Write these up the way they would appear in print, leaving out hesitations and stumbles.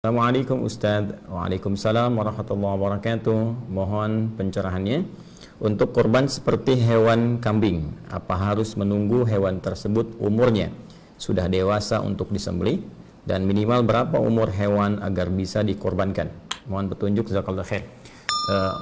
Assalamualaikum Ustadz. Waalaikumsalam warahmatullahi wabarakatuh. Mohon pencerahannya. Untuk korban seperti hewan kambing, apa harus menunggu hewan tersebut umurnya sudah dewasa untuk disembelih? Dan minimal berapa umur hewan agar bisa dikorbankan? Mohon petunjuk, jazakallahu khair.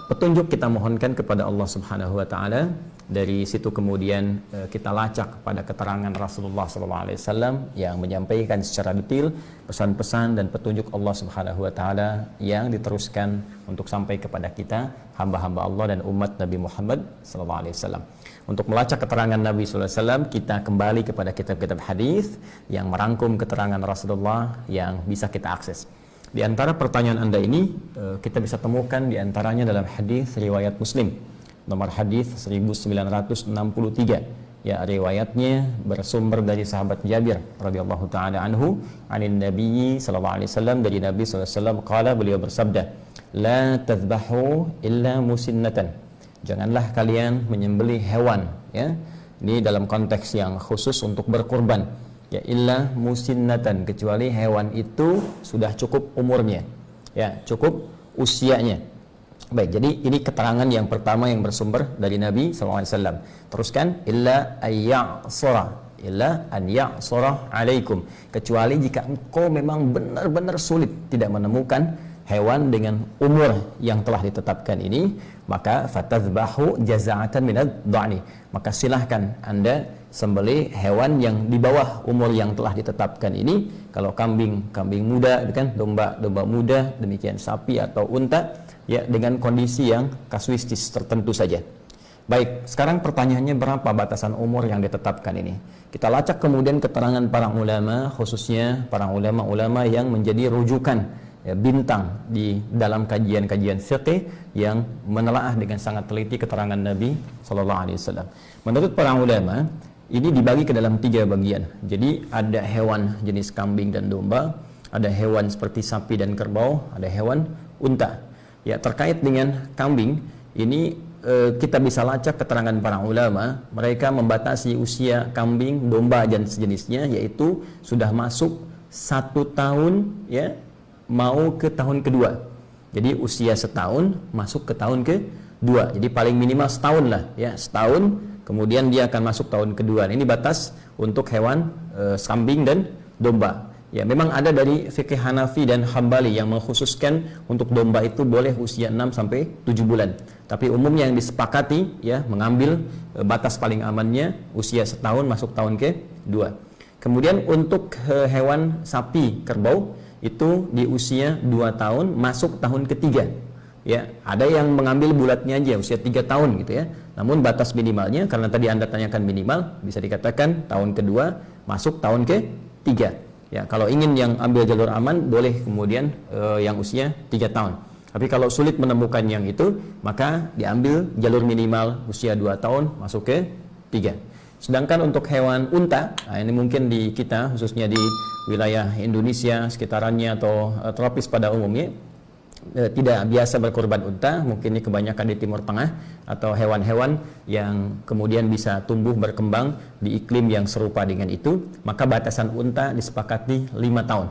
Petunjuk kita mohonkan kepada Allah Subhanahu wa taala. Dari situ kemudian kita lacak pada keterangan Rasulullah SAW yang menyampaikan secara detail pesan-pesan dan petunjuk Allah Subhanahu wa taala yang diteruskan untuk sampai kepada kita hamba-hamba Allah dan umat Nabi Muhammad SAW. Untuk melacak keterangan Nabi SAW, kita kembali kepada kitab-kitab hadis yang merangkum keterangan Rasulullah yang bisa kita akses. Di antara pertanyaan Anda ini kita bisa temukan di antaranya dalam hadis riwayat Muslim nomor hadis 1963. Ya, riwayatnya bersumber dari sahabat Jabir radhiyallahu taala anhu, anin Nabi sallallahu alaihi wasallam, dari Nabi sallallahu alaihi wasallam qala, beliau bersabda, la tadhbahu illa musinnatan. Janganlah kalian menyembelih hewan, ya. Ini dalam konteks yang khusus untuk berkurban. Ya, illa musinnatan, kecuali hewan itu sudah cukup umurnya. Ya, cukup usianya. Baik, jadi ini keterangan yang pertama yang bersumber dari Nabi SAW. Teruskan, illa an ya'sura alaikum, kecuali jika engkau memang benar-benar sulit tidak menemukan hewan dengan umur yang telah ditetapkan ini, maka fatadhbahu jaza'atan minad dha'ni, maka silahkan Anda sembelih hewan yang di bawah umur yang telah ditetapkan ini. Kalau kambing muda, kan, domba muda, demikian sapi atau unta, ya, dengan kondisi yang kasuistis tertentu saja. Baik, sekarang pertanyaannya, berapa batasan umur yang ditetapkan ini? Kita lacak kemudian keterangan para ulama, khususnya para ulama-ulama yang menjadi rujukan, ya, bintang di dalam kajian-kajian fiqih yang menelaah dengan sangat teliti keterangan Nabi SAW. Menurut para ulama, ini dibagi ke dalam 3 bagian. Jadi ada hewan jenis kambing dan domba, ada hewan seperti sapi dan kerbau, ada hewan unta. Ya, terkait dengan kambing ini kita bisa lacak keterangan para ulama. Mereka membatasi usia kambing, domba dan sejenisnya, yaitu sudah masuk 1 tahun, ya, mau ke tahun kedua. Jadi usia setahun masuk ke tahun kedua. Jadi paling minimal setahun lah, ya, setahun. Kemudian dia akan masuk tahun kedua. Ini batas untuk hewan kambing dan domba. Ya, memang ada dari fikih Hanafi dan Hambali yang mengkhususkan untuk domba itu boleh usia 6 sampai 7 bulan. Tapi umumnya yang disepakati, ya, mengambil batas paling amannya usia setahun masuk tahun kedua. Kemudian untuk hewan sapi, kerbau, itu di usia 2 tahun masuk tahun ketiga. Ya, ada yang mengambil bulatnya aja usia 3 tahun gitu, ya. Namun batas minimalnya, karena tadi Anda tanyakan minimal, bisa dikatakan tahun kedua masuk tahun ketiga. Ya, kalau ingin yang ambil jalur aman, boleh kemudian yang usia 3 tahun. Tapi kalau sulit menemukan yang itu, maka diambil jalur minimal usia 2 tahun masuk ke 3. Sedangkan untuk hewan unta, nah ini mungkin di kita, khususnya di wilayah Indonesia sekitarannya atau tropis pada umumnya, tidak biasa berkorban unta. Mungkin ini kebanyakan di Timur Tengah, atau hewan-hewan yang kemudian bisa tumbuh berkembang di iklim yang serupa dengan itu, maka batasan unta disepakati 5 tahun.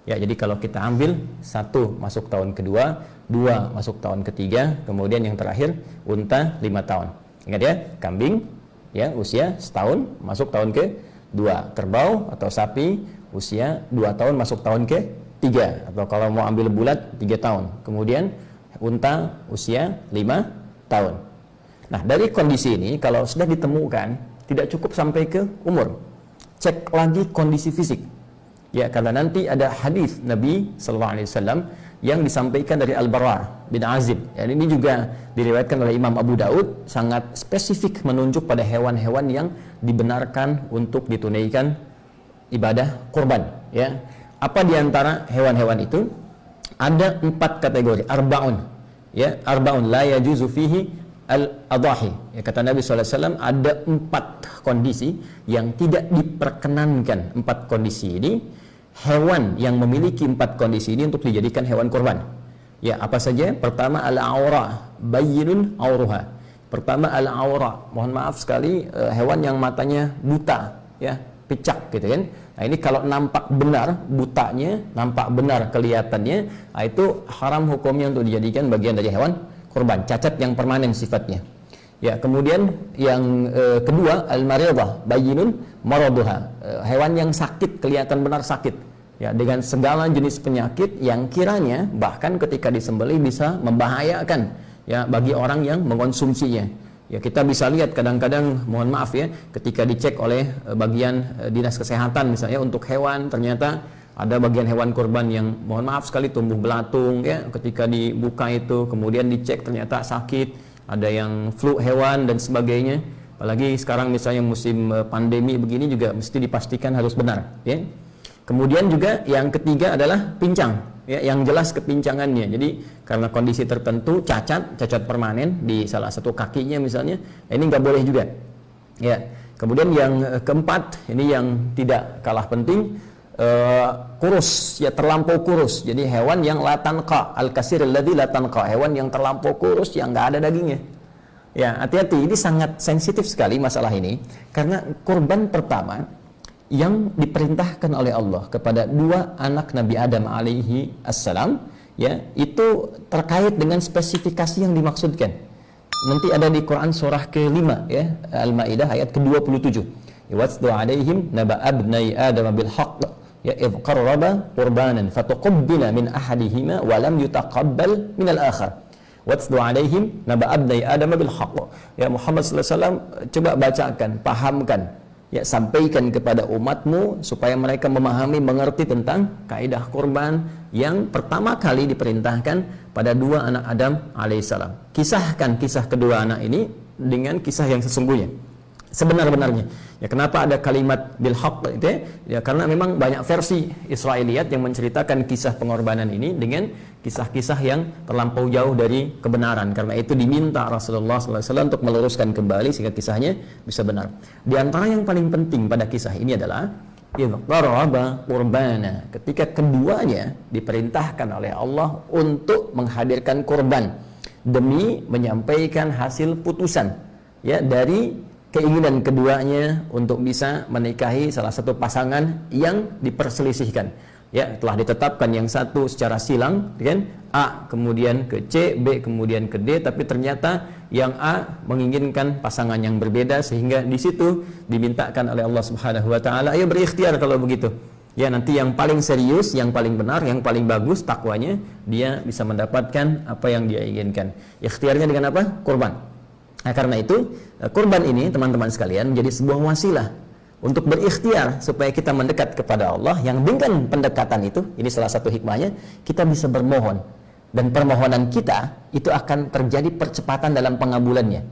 Ya, jadi kalau kita ambil 1 masuk tahun kedua, 2 masuk tahun ketiga, kemudian yang terakhir unta 5 tahun. Ingat ya, kambing, ya, usia setahun masuk tahun kedua, kerbau atau sapi usia 2 tahun masuk tahun ketiga, atau kalau mau ambil bulat 3 tahun. Kemudian unta usia 5 tahun. Nah, dari kondisi ini kalau sudah ditemukan tidak cukup sampai ke umur, cek lagi kondisi fisik. Ya, karena nanti ada hadis Nabi sallallahu alaihi wasallam yang disampaikan dari Al-Bara bin Azib. Ya, ini juga diriwayatkan oleh Imam Abu Daud, sangat spesifik menunjuk pada hewan-hewan yang dibenarkan untuk ditunaikan ibadah kurban. Ya, apa diantara hewan-hewan itu? Ada 4 kategori, arba'un. Ya, arba'un la yajuzu fihi al-adahi. Ya, kata Nabi SAW, ada 4 kondisi yang tidak diperkenankan. 4 kondisi ini, hewan yang memiliki 4 kondisi ini untuk dijadikan hewan kurban. Ya, apa saja? Pertama, al-aura, bayyinun auruha. Pertama, al-aura, mohon maaf sekali, hewan yang matanya buta, ya, picak gitu kan. Nah ini kalau nampak benar butanya, nampak benar kelihatannya, nah itu haram hukumnya untuk dijadikan bagian dari hewan kurban, cacat yang permanen sifatnya. Ya, kemudian yang kedua, al-maridah bayyinun maraduha, hewan yang sakit, kelihatan benar sakit. Ya, dengan segala jenis penyakit yang kiranya bahkan ketika disembelih bisa membahayakan ya bagi orang yang mengkonsumsinya. Ya, kita bisa lihat kadang-kadang, mohon maaf ya, ketika dicek oleh bagian dinas kesehatan misalnya untuk hewan, ternyata ada bagian hewan kurban yang mohon maaf sekali tumbuh belatung ya, ketika dibuka itu kemudian dicek ternyata sakit, ada yang flu hewan dan sebagainya. Apalagi sekarang misalnya musim pandemi begini juga mesti dipastikan harus benar ya. Kemudian juga yang ketiga adalah pincang ya, yang jelas kepincangannya. Jadi karena kondisi tertentu cacat permanen di salah satu kakinya misalnya, ini nggak boleh juga ya. Kemudian yang keempat, ini yang tidak kalah penting, kurus ya, terlampau kurus. Jadi hewan yang la tanqa, al-kasir alladzi la tanqa, hewan yang terlampau kurus yang nggak ada dagingnya. Ya, hati-hati, ini sangat sensitif sekali masalah ini, karena kurban pertama yang diperintahkan oleh Allah kepada dua anak Nabi Adam alaihi assalam ya, itu terkait dengan spesifikasi yang dimaksudkan. Nanti ada di Quran surah ke-5 ya, Al-Maidah ayat ke-27. Watsdu alaihim naba abnai adam bil haqq ya idh qarraba qurbanan fatuqabbala min ahadihima wa lam yutaqabbal min al-akhar. Watsdu alaihim naba abnai adam bil haqq. Ya Muhammad sallallahu alaihi wasallam, coba bacakan, pahamkan ya, sampaikan kepada umatmu supaya mereka memahami, mengerti tentang kaidah kurban yang pertama kali diperintahkan pada dua anak Adam alaihissalam. Kisahkan kisah kedua anak ini dengan kisah yang sesungguhnya, sebenar-benarnya. Ya, kenapa ada kalimat bil haqq itu ya, karena memang banyak versi Israiliyat yang menceritakan kisah pengorbanan ini dengan kisah-kisah yang terlampau jauh dari kebenaran. Karena itu diminta Rasulullah SAW untuk meluruskan kembali sehingga kisahnya bisa benar. Di antara yang paling penting pada kisah ini adalah idh qarraba qurbana, ketika keduanya diperintahkan oleh Allah untuk menghadirkan kurban demi menyampaikan hasil putusan ya dari keinginan keduanya untuk bisa menikahi salah satu pasangan yang diperselisihkan. Ya, telah ditetapkan yang satu secara silang, kan? A kemudian ke C, B kemudian ke D, tapi ternyata yang A menginginkan pasangan yang berbeda, sehingga di situ dimintakan oleh Allah Subhanahu wa taala, ayo berikhtiar kalau begitu. Ya, nanti yang paling serius, yang paling benar, yang paling bagus takwanya, dia bisa mendapatkan apa yang dia inginkan. Ikhtiarnya dengan apa? Kurban. Nah, karena itu kurban ini teman-teman sekalian menjadi sebuah wasilah untuk berikhtiar supaya kita mendekat kepada Allah, yang dengan pendekatan itu, ini salah satu hikmahnya, kita bisa bermohon, dan permohonan kita itu akan terjadi percepatan dalam pengabulannya.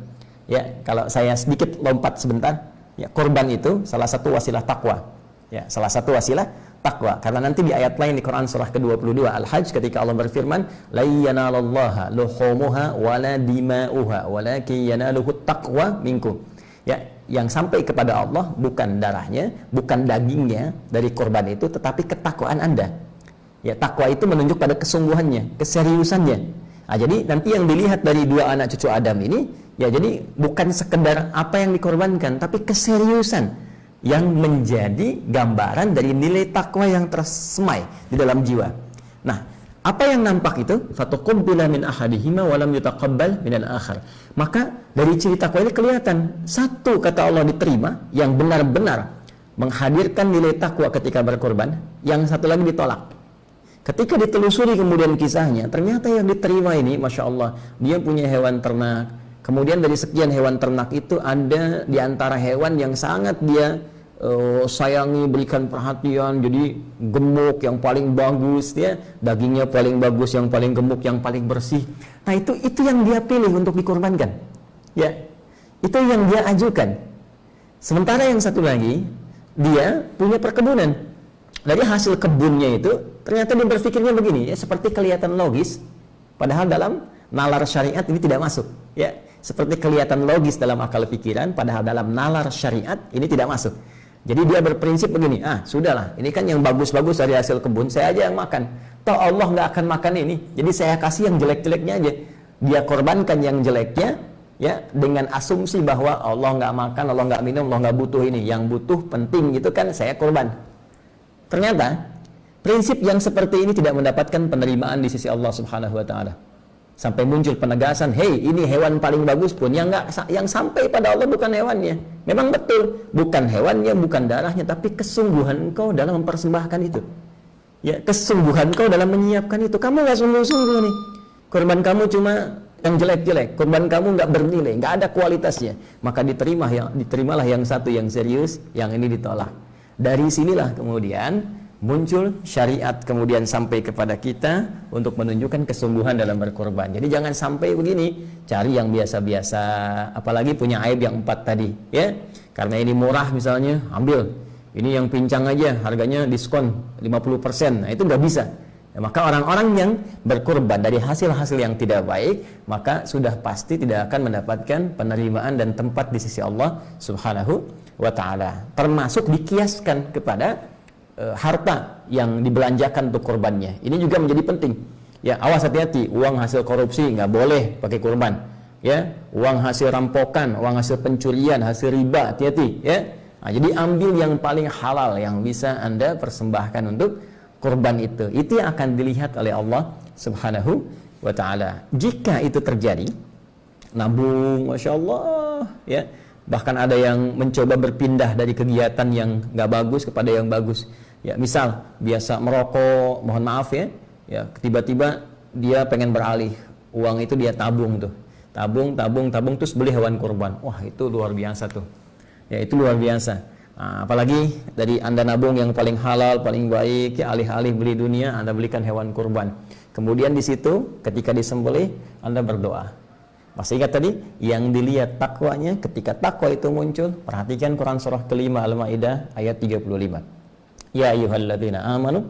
Ya, kalau saya sedikit lompat sebentar, ya, kurban itu salah satu wasilah takwa. Ya, salah satu wasilah takwa. Karena nanti di ayat lain di Quran surah ke-22 Al-Hajj, ketika Allah berfirman, la yanalallaha luhumuha wala dima'uha walakin yanaluhu taqwa minkum. Ya, yang sampai kepada Allah bukan darahnya, bukan dagingnya dari korban itu, tetapi ketakwaan Anda. Ya, takwa itu menunjuk pada kesungguhannya, keseriusannya. Nah, jadi nanti yang dilihat dari dua anak cucu Adam ini, ya, jadi bukan sekedar apa yang dikorbankan, tapi keseriusan yang menjadi gambaran dari nilai takwa yang tersemai di dalam jiwa. Nah, apa yang nampak itu? Fatuqabbala min ahadihima wa lam yutaqabbal min al-akhar. Maka dari ciri takwa ini kelihatan, satu kata Allah diterima, yang benar-benar menghadirkan nilai takwa ketika berkorban, yang satu lagi ditolak. Ketika ditelusuri kemudian kisahnya, ternyata yang diterima ini, Masya Allah, dia punya hewan ternak. Kemudian dari sekian hewan ternak itu, ada di antara hewan yang sangat dia sayangi, berikan perhatian, jadi gemuk, yang paling bagus, ya, dagingnya paling bagus, yang paling gemuk, yang paling bersih. Nah, itu yang dia pilih untuk dikorbankan. Ya, itu yang dia ajukan. Sementara yang satu lagi, dia punya perkebunan. Dari hasil kebunnya itu, ternyata dia berpikirnya begini, ya, seperti kelihatan logis, padahal dalam nalar syariat ini tidak masuk. Ya, seperti kelihatan logis dalam akal pikiran, padahal dalam nalar syariat ini tidak masuk. Jadi dia berprinsip begini, sudahlah, ini kan yang bagus-bagus dari hasil kebun, saya aja yang makan. Toh Allah nggak akan makan ini, jadi saya kasih yang jelek-jeleknya aja. Dia korbankan yang jeleknya, ya, dengan asumsi bahwa Allah nggak makan, Allah nggak minum, Allah nggak butuh ini, yang butuh penting gitu kan saya kurban. Ternyata prinsip yang seperti ini tidak mendapatkan penerimaan di sisi Allah Subhanahu wa taala. Sampai muncul penegasan, "Hei, ini hewan paling bagus pun yang sampai pada Allah bukan hewannya." Memang betul, bukan hewannya, bukan darahnya, tapi kesungguhan engkau dalam mempersembahkan itu. Ya, kesungguhan engkau dalam menyiapkan itu. Kamu nggak sungguh-sungguh nih. Kurban kamu cuma yang jelek-jelek, kurban kamu nggak bernilai, nggak ada kualitasnya, maka diterimalah yang satu yang serius, yang ini ditolak. Dari sinilah kemudian muncul syariat kemudian sampai kepada kita untuk menunjukkan kesungguhan dalam berkorban. Jadi jangan sampai begini, cari yang biasa-biasa, apalagi punya aib yang 4 tadi, ya. Karena ini murah misalnya, ambil. Ini yang pincang aja, harganya diskon 50%. Nah, itu nggak bisa. Ya, maka orang-orang yang berkorban dari hasil-hasil yang tidak baik, maka sudah pasti tidak akan mendapatkan penerimaan dan tempat di sisi Allah Subhanahu wa taala. Termasuk dikiaskan kepada harta yang dibelanjakan untuk korbannya. Ini juga menjadi penting. Ya, awas, hati-hati, uang hasil korupsi nggak boleh pakai kurban. Ya, uang hasil rampokan, uang hasil pencurian, hasil riba, hati-hati, ya. Nah, jadi ambil yang paling halal yang bisa Anda persembahkan untuk kurban itu. Itu yang akan dilihat oleh Allah Subhanahu wa taala. Jika itu terjadi, nabung, Masya Allah, ya. Bahkan ada yang mencoba berpindah dari kegiatan yang nggak bagus kepada yang bagus. Ya, misal biasa merokok, mohon maaf ya, ya tiba-tiba dia pengen beralih, uang itu dia tabung tuh, tabung terus beli hewan kurban. Wah, itu luar biasa tuh. Ya, itu luar biasa. Nah, apalagi dari Anda nabung yang paling halal, paling baik, ya, alih-alih beli dunia, Anda belikan hewan kurban. Kemudian di situ ketika disembelih, Anda berdoa. Masih ingat tadi? Yang dilihat takwanya. Ketika takwa itu muncul, perhatikan Quran surah kelima Al-Maidah ayat 35. Ya ayyuhalladzina amanu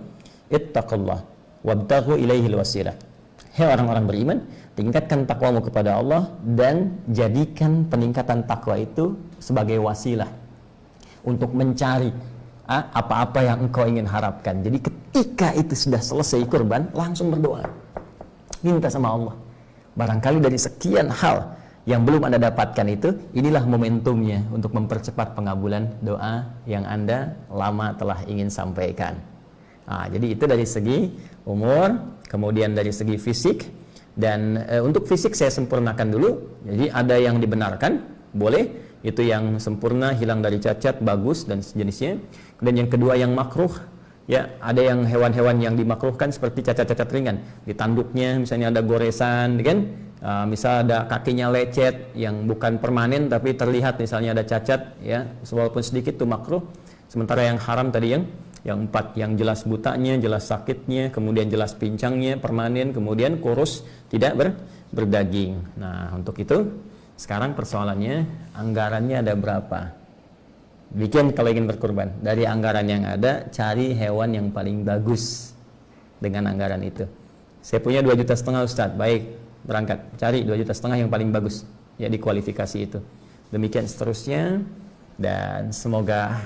ittaqullah wabtaghu ilaihil wasilah. Hei orang-orang beriman, tingkatkan takwamu kepada Allah dan jadikan peningkatan takwa itu sebagai wasilah untuk mencari apa-apa yang engkau ingin harapkan. Jadi ketika itu sudah selesai kurban, langsung berdoa, minta sama Allah. Barangkali dari sekian hal yang belum Anda dapatkan itu, inilah momentumnya untuk mempercepat pengabulan doa yang Anda lama telah ingin sampaikan. Nah, jadi itu dari segi umur, kemudian dari segi fisik. Dan untuk fisik saya sempurnakan dulu. Jadi ada yang dibenarkan, boleh, itu yang sempurna, hilang dari cacat, bagus dan sejenisnya. Dan yang kedua yang makruh, ya, ada yang hewan-hewan yang dimakruhkan seperti cacat-cacat ringan. Di tanduknya misalnya ada goresan, kan? Misal ada kakinya lecet yang bukan permanen tapi terlihat misalnya ada cacat, ya, walaupun sedikit itu makruh. Sementara yang haram tadi yang 4, yang jelas butanya, jelas sakitnya, kemudian jelas pincangnya, permanen, kemudian kurus, tidak berdaging. Nah, untuk itu sekarang persoalannya, anggarannya ada berapa? Bikin kalau ingin berkurban, dari anggaran yang ada, cari hewan yang paling bagus dengan anggaran itu. Saya punya 2,5 juta Ustadz, baik, berangkat, cari 2,5 juta yang paling bagus, ya, di kualifikasi itu. Demikian seterusnya, dan semoga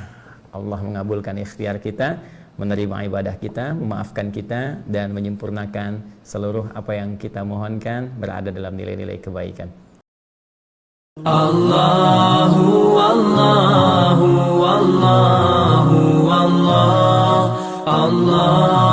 Allah mengabulkan ikhtiar kita, menerima ibadah kita, memaafkan kita, dan menyempurnakan seluruh apa yang kita mohonkan berada dalam nilai-nilai kebaikan. Allahu Allahu Allahu Allah Allah